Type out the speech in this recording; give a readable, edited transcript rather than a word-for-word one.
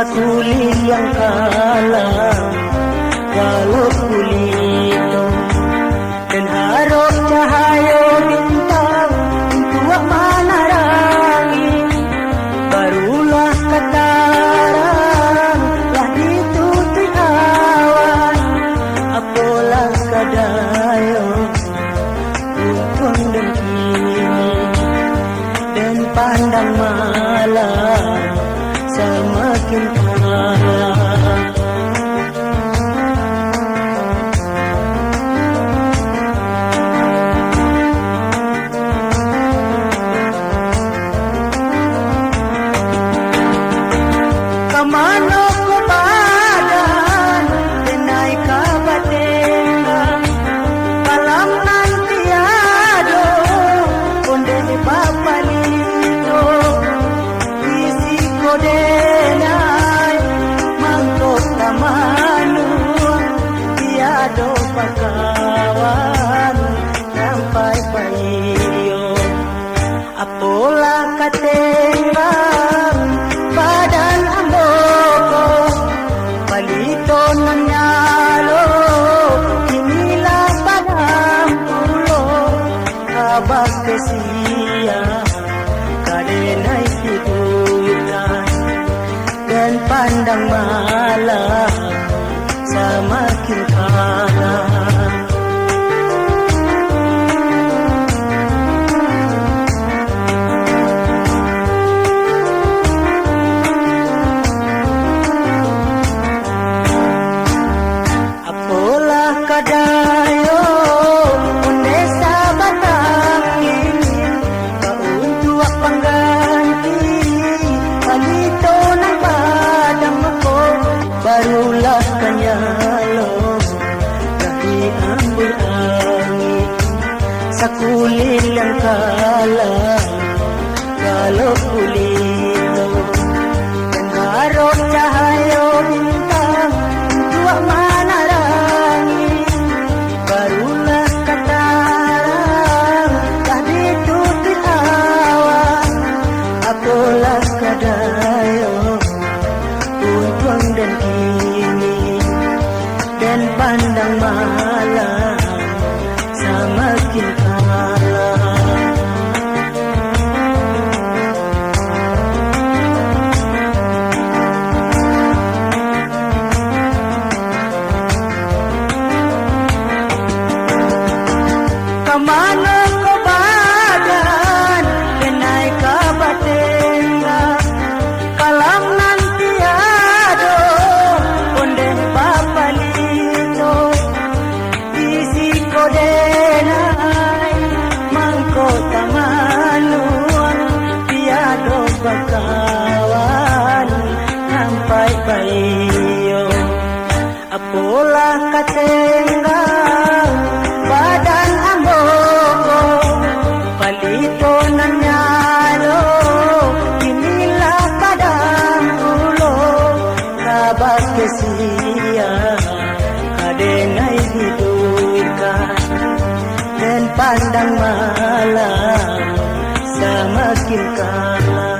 kulit yang kalah walau kulito dan harap cahaya bintang untuk menerangi barulah kataran lah ditutup awan apalah kadaya untung dan kini dan pandang malam semakin kaya. Kemana ku badan denai kabatenga kalam nanti ado konde bapalito isi kodenai mangkok tamanu tiado pakawan sampai payo apola katenga badan amboko palito nanyalo inilah padang pulo kabak kesia kadenai hidupan dan pandang malam semakin kalah. Apalah kadayo undesa batang ini kauntuak pengganti palito ng padang ako barulah kanyalo kahit ambul angin sa kulit yang kalah kalau kulito dan harap cahaya bintang untuk menerangi barulah kataran tak ditutup awan apalah kadaya untung dan kini dan pandang malam semakin kalah. Kemana kau badan denai kabatenga kalam nanti ado konde bapalito isi kodenai mangkok tamanuan tiado bakawan sampai payo apolah katenga badan amboko palito nanyalo inilah padang pulo kabak kesia kadenai hidupkan dan pandang malam semakin kalah.